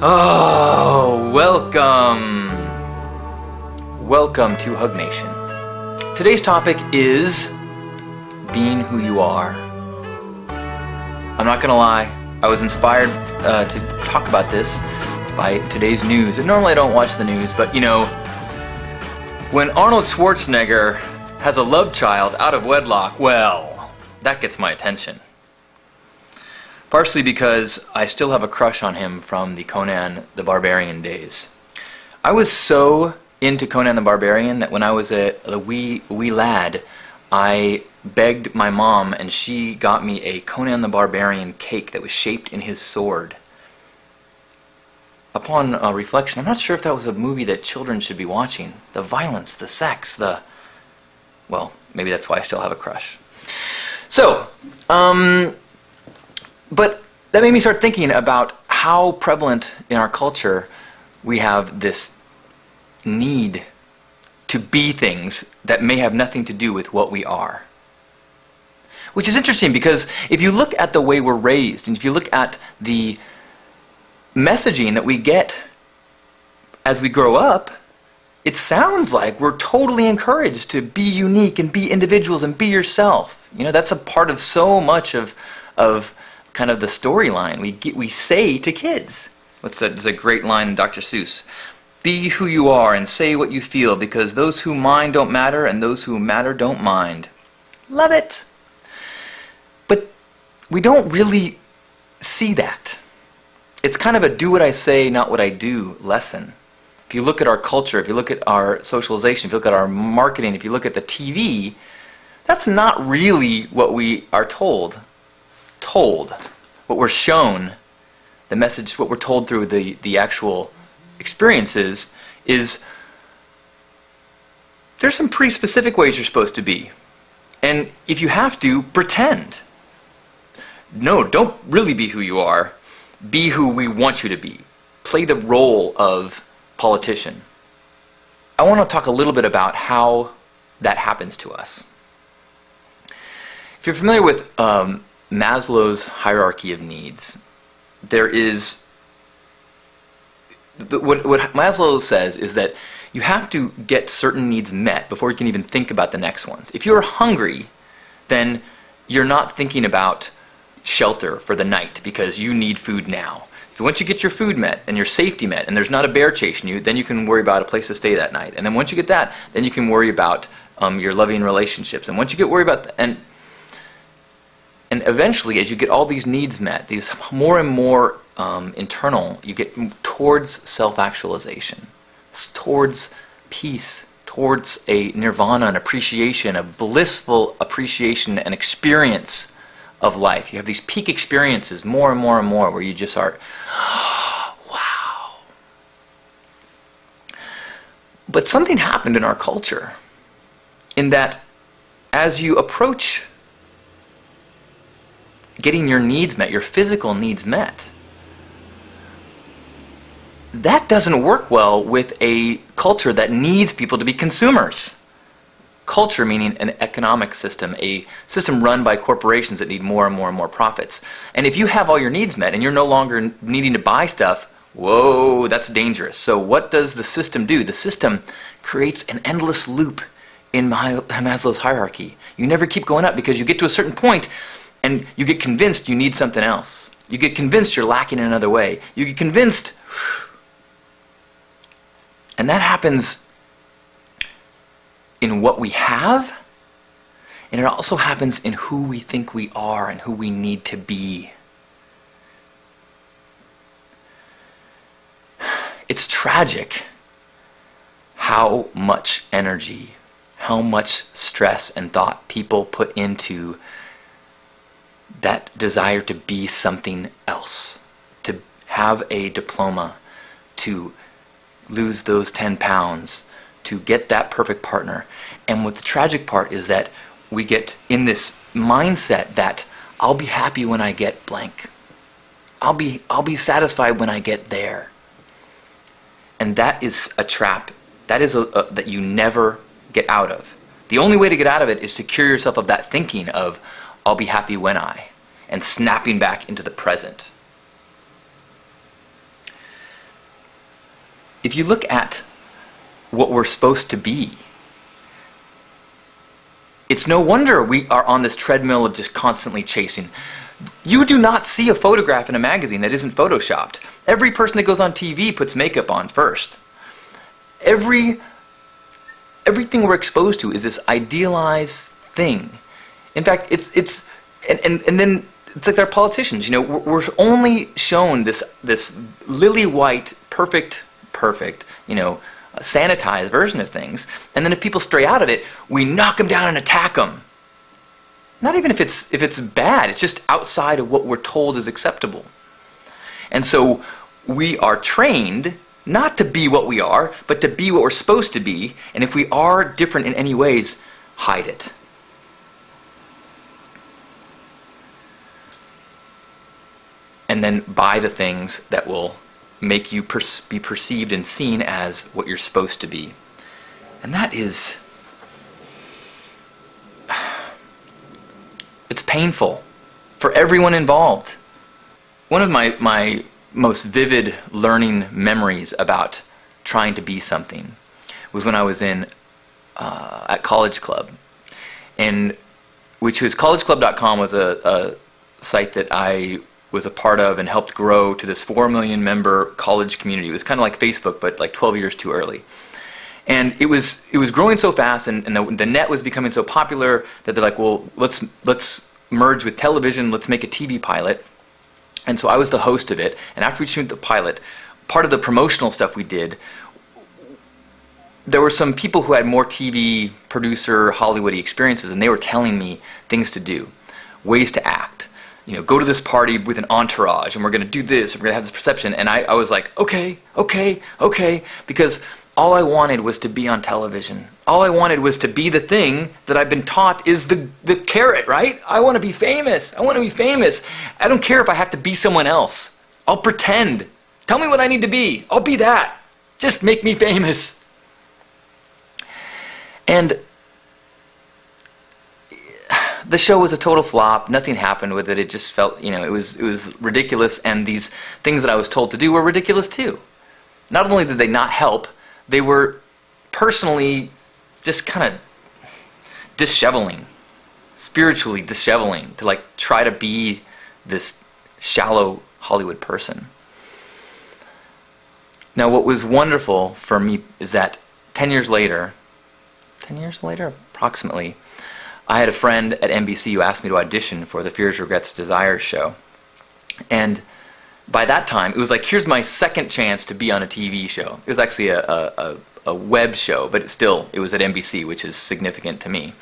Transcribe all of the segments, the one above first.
Oh, welcome. Welcome to HugNation. Today's topic is being who you are. I'm not gonna lie, I was inspired to talk about this by today's news. And normally I don't watch the news, but you know, when Arnold Schwarzenegger has a love child out of wedlock, well, that gets my attention. Partially because I still have a crush on him from the Conan the Barbarian days. I was so into Conan the Barbarian that when I was a wee lad, I begged my mom and she got me a Conan the Barbarian cake that was shaped in his sword. Upon reflection, I'm not sure if that was a movie that children should be watching. The violence, the sex, well, maybe that's why I still have a crush. So, but that made me start thinking about how prevalent in our culture we have this need to be things that may have nothing to do with what we are. Which is interesting because if you look at the way we're raised, and if you look at the messaging that we get as we grow up, it sounds like we're totally encouraged to be unique and be individuals and be yourself. You know, that's a part of so much of kind of the storyline we say to kids. There's a great line in Dr. Seuss. Be who you are and say what you feel, because those who mind don't matter and those who matter don't mind. Love it. But we don't really see that. It's kind of a do what I say, not what I do lesson. If you look at our culture, if you look at our socialization, if you look at our marketing, if you look at the TV, that's not really what we are told. What we're shown, the message, what we're told through the actual experiences is there's some pretty specific ways you're supposed to be. And if you have to, pretend. No, don't really be who you are. Be who we want you to be. Play the role of politician. I want to talk a little bit about how that happens to us. If you're familiar with Maslow's hierarchy of needs, there is what Maslow says is that you have to get certain needs met before you can even think about the next ones. If you're hungry, then you're not thinking about shelter for the night because you need food now. Once you get your food met and your safety met and there's not a bear chasing you, then you can worry about a place to stay that night. And then once you get that, then you can worry about your loving relationships. And once you get worried about and eventually, as you get all these needs met, these more and more internal, you get towards self-actualization, towards peace, towards a nirvana, an appreciation, a blissful appreciation and experience of life. You have these peak experiences more and more and more where you just are, wow. But something happened in our culture in that as you approach getting your needs met, your physical needs met, that doesn't work well with a culture that needs people to be consumers. Culture meaning an economic system, a system run by corporations that need more and more and more profits. And if you have all your needs met and you're no longer needing to buy stuff, whoa, that's dangerous. So what does the system do? The system creates an endless loop in Maslow's hierarchy. You never keep going up because you get to a certain point and you get convinced you need something else. You get convinced you're lacking in another way. You get convinced, and that happens in what we have, and it also happens in who we think we are and who we need to be. It's tragic how much energy, how much stress and thought people put into that desire to be something else, to have a diploma, to lose those 10 pounds, to get that perfect partner. And what the tragic part is that we get in this mindset that I'll be happy when I get blank. I'll be satisfied when I get there. And that is a trap. That is that you never get out of. The only way to get out of it is to cure yourself of that thinking of I'll be happy when I, and snapping back into the present. if you look at what we're supposed to be, it's no wonder we are on this treadmill of just constantly chasing. You do not see a photograph in a magazine that isn't photoshopped. Every person that goes on TV puts makeup on first. Everything we're exposed to is this idealized thing. In fact, and then it's like they're politicians. You know, we're only shown this lily white, perfect, you know, sanitized version of things, and then if people stray out of it, we knock them down and attack them. Not even if it's bad, it's just outside of what we're told is acceptable. And so we are trained not to be what we are, but to be what we're supposed to be, and if we are different in any ways, hide it. And then buy the things that will make you be perceived and seen as what you're supposed to be. And that is, it's painful for everyone involved. One of my most vivid learning memories about trying to be something was when I was at College Club, and which was collegeclub.com was a site that I was a part of and helped grow to this 4 million member college community. It was kind of like Facebook, but like 12 years too early. And it was growing so fast, and the net was becoming so popular that they're like, well, let's merge with television, let's make a TV pilot. And so I was the host of it, and after we shot the pilot, part of the promotional stuff we did, there were some people who had more TV producer, Hollywoody experiences, and they were telling me things to do, ways to act. You know, go to this party with an entourage, and we're going to do this, and we're going to have this perception. And I was like, okay, because all I wanted was to be on television. All I wanted was to be the thing that I've been taught is the carrot, right? I want to be famous. I want to be famous. I don't care if I have to be someone else. I'll pretend. Tell me what I need to be. I'll be that. Just make me famous. And the show was a total flop. Nothing happened with it. It just felt, you know, it was ridiculous, and these things that I was told to do were ridiculous too. Not only did they not help, they were personally just kind of disheveling, spiritually disheveling, to like try to be this shallow Hollywood person. Now what was wonderful for me is that 10 years later approximately, I had a friend at NBC who asked me to audition for the Fears, Regrets, Desires show. And by that time, it was like, here's my second chance to be on a TV show. It was actually a web show, but it was at NBC, which is significant to me.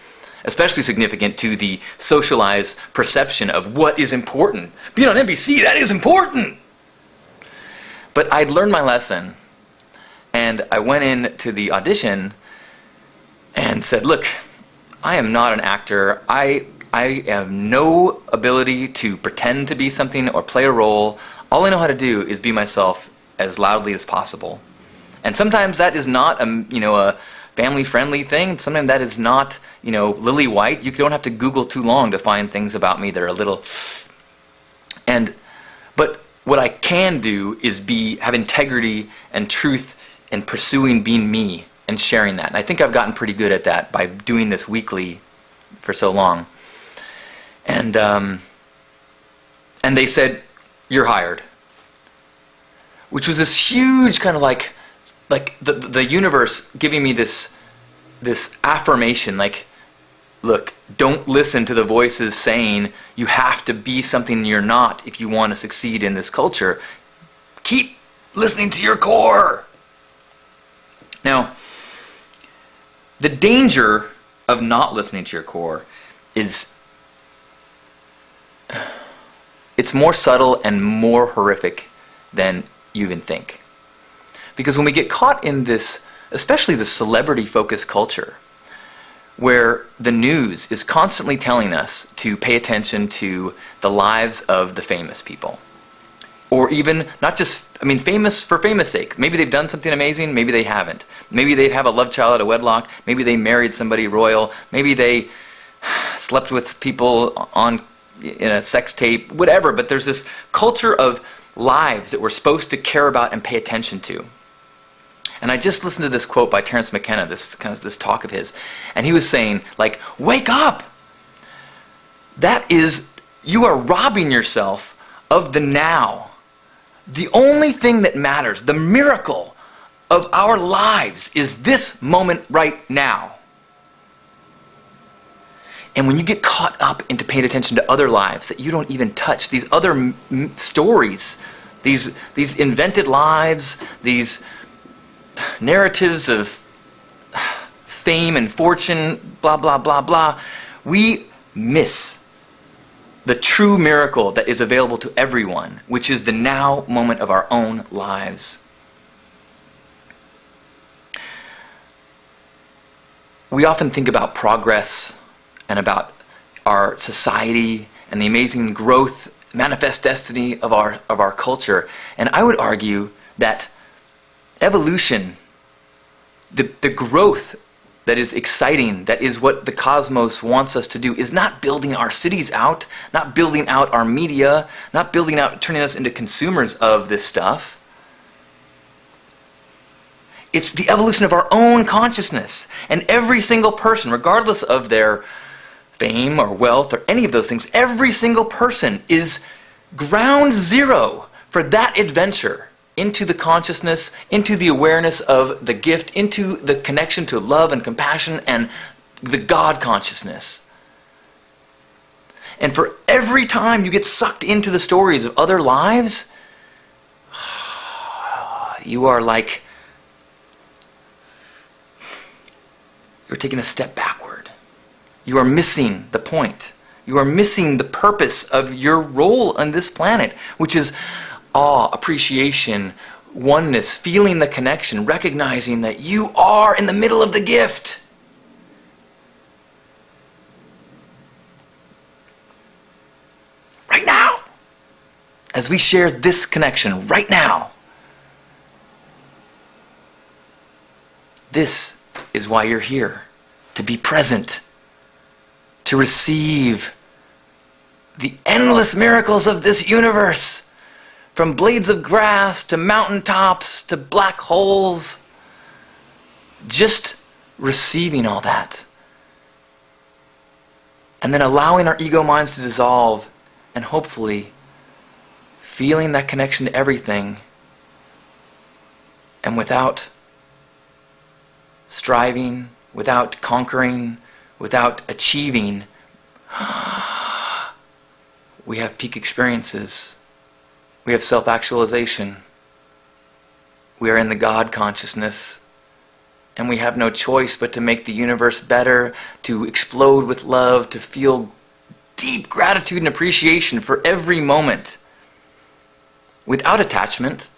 Especially significant to the socialized perception of what is important. Being on NBC, that is important! But I'd learned my lesson, and I went in to the audition and said, look, I am not an actor. I have no ability to pretend to be something or play a role. All I know how to do is be myself as loudly as possible. And sometimes that is not a family-friendly thing. Sometimes that is not, lily white. You don't have to Google too long to find things about me that are a little. But what I can do is have integrity and truth in pursuing being me and sharing that. And I think I've gotten pretty good at that by doing this weekly for so long. And they said, "You're hired," which was this huge kind of like the universe giving me this affirmation, like, look, don't listen to the voices saying you have to be something you're not if you want to succeed in this culture. Keep listening to your core. Now, the danger of not listening to your core is it's more subtle and more horrific than you even think. Because when we get caught in this, especially the celebrity-focused culture, where the news is constantly telling us to pay attention to the lives of the famous people, or even not just, famous for famous sake. Maybe they've done something amazing, maybe they haven't. Maybe they have a love child out of wedlock, maybe they married somebody royal, maybe they slept with people in a sex tape, whatever, but there's this culture of lives that we're supposed to care about and pay attention to. And I just listened to this quote by Terence McKenna, this talk of his, and he was saying, like, wake up! You are robbing yourself of the now. The only thing that matters, the miracle of our lives, is this moment right now. And when you get caught up into paying attention to other lives that you don't even touch, these other stories, these invented lives, these narratives of fame and fortune, blah, blah, blah, blah, we miss the true miracle that is available to everyone, which is the now moment of our own lives. We often think about progress and about our society and the amazing growth, manifest destiny of our culture. And I would argue that evolution, the growth that is exciting, that is what the cosmos wants us to do, is not building our cities out, not building out our media, not building out, turning us into consumers of this stuff. It's the evolution of our own consciousness. And every single person, regardless of their fame or wealth or any of those things, every single person is ground zero for that adventure into the consciousness, into the awareness of the gift, into the connection to love and compassion and the God consciousness. And for every time you get sucked into the stories of other lives, you are like, you're taking a step backward. You are missing the point. You are missing the purpose of your role on this planet, which is awe, appreciation, oneness, feeling the connection, recognizing that you are in the middle of the gift. Right now. As we share this connection right now. This is why you're here. To be present. To receive the endless miracles of this universe. From blades of grass to mountaintops to black holes. Just receiving all that. And then allowing our ego minds to dissolve and hopefully feeling that connection to everything. And without striving, without conquering, without achieving, we have peak experiences. We have self-actualization. We are in the God consciousness. And we have no choice but to make the universe better, to explode with love, to feel deep gratitude and appreciation for every moment. Without attachment,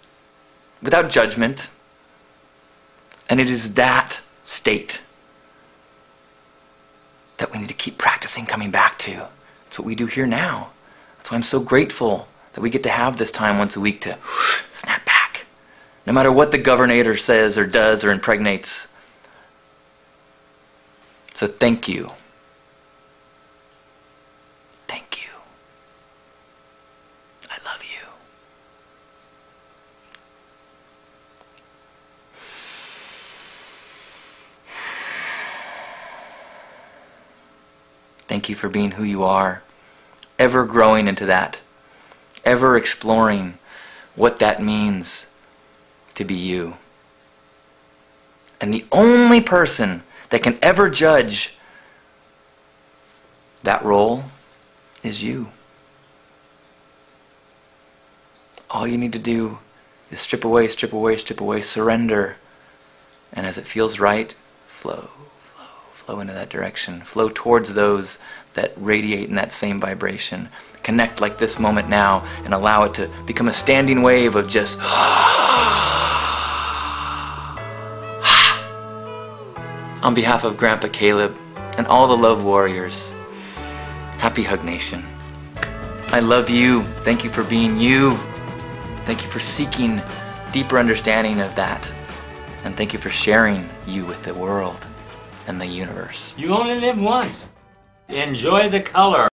without judgment. And it is that state that we need to keep practicing coming back to. That's what we do here now. That's why I'm so grateful that we get to have this time once a week to snap back. No matter what the governor says or does or impregnates. So thank you. Thank you. I love you. Thank you for being who you are, ever growing into that, ever exploring what that means to be you. And the only person that can ever judge that role is you. All you need to do is strip away, strip away, strip away, surrender. And as it feels right, flow. Flow into that direction. Flow towards those that radiate in that same vibration. Connect like this moment now and allow it to become a standing wave of just on behalf of Grandpa Caleb and all the love warriors, happy HugNation. I love you. Thank you for being you. Thank you for seeking deeper understanding of that. And thank you for sharing you with the world and the universe. You only live once. Enjoy the color.